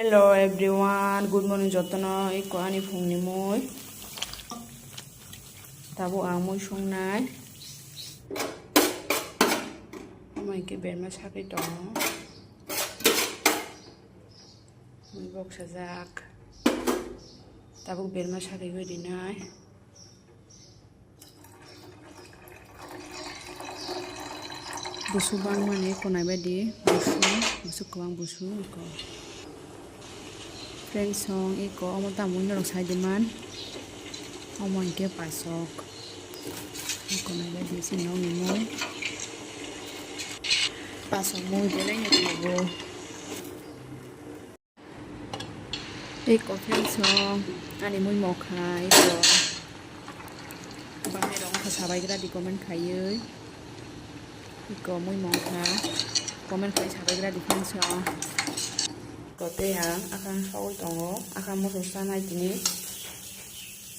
Hello everyone, good morning jotno iko ani phungni moi tabo ang moi songnai mai ke berma sakai dong moi bok sajak tabo berma sakai goi nai busu bang mane konai badi busu kwang busu iko friend song iko omo tamun rok sai diman omo ke pasok iko na badi sinong ni moi pasok moi delay ni tubo iko friend song ani moi mokhai iko bang rong khasabai gra di comment khaieu iko moi mokha comment khai sabai gra di friend song kote yang akan saul tongo akan mo sana ini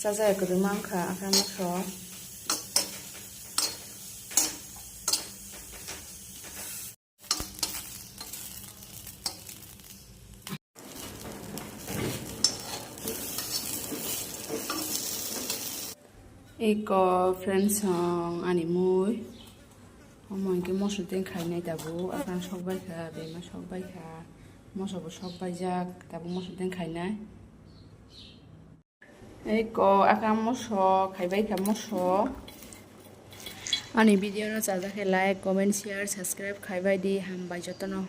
saja ke rumah ka akan mo iko friends song ani moi omon ke mo suten khai nai dabu akan sokbai kha be ma sokbai kha mosobo sokbai jak dabu mo suten khai nai iko akan moso khaibai kha moso ani video no chaja ke like comment share subscribe khaibai di hambai jotono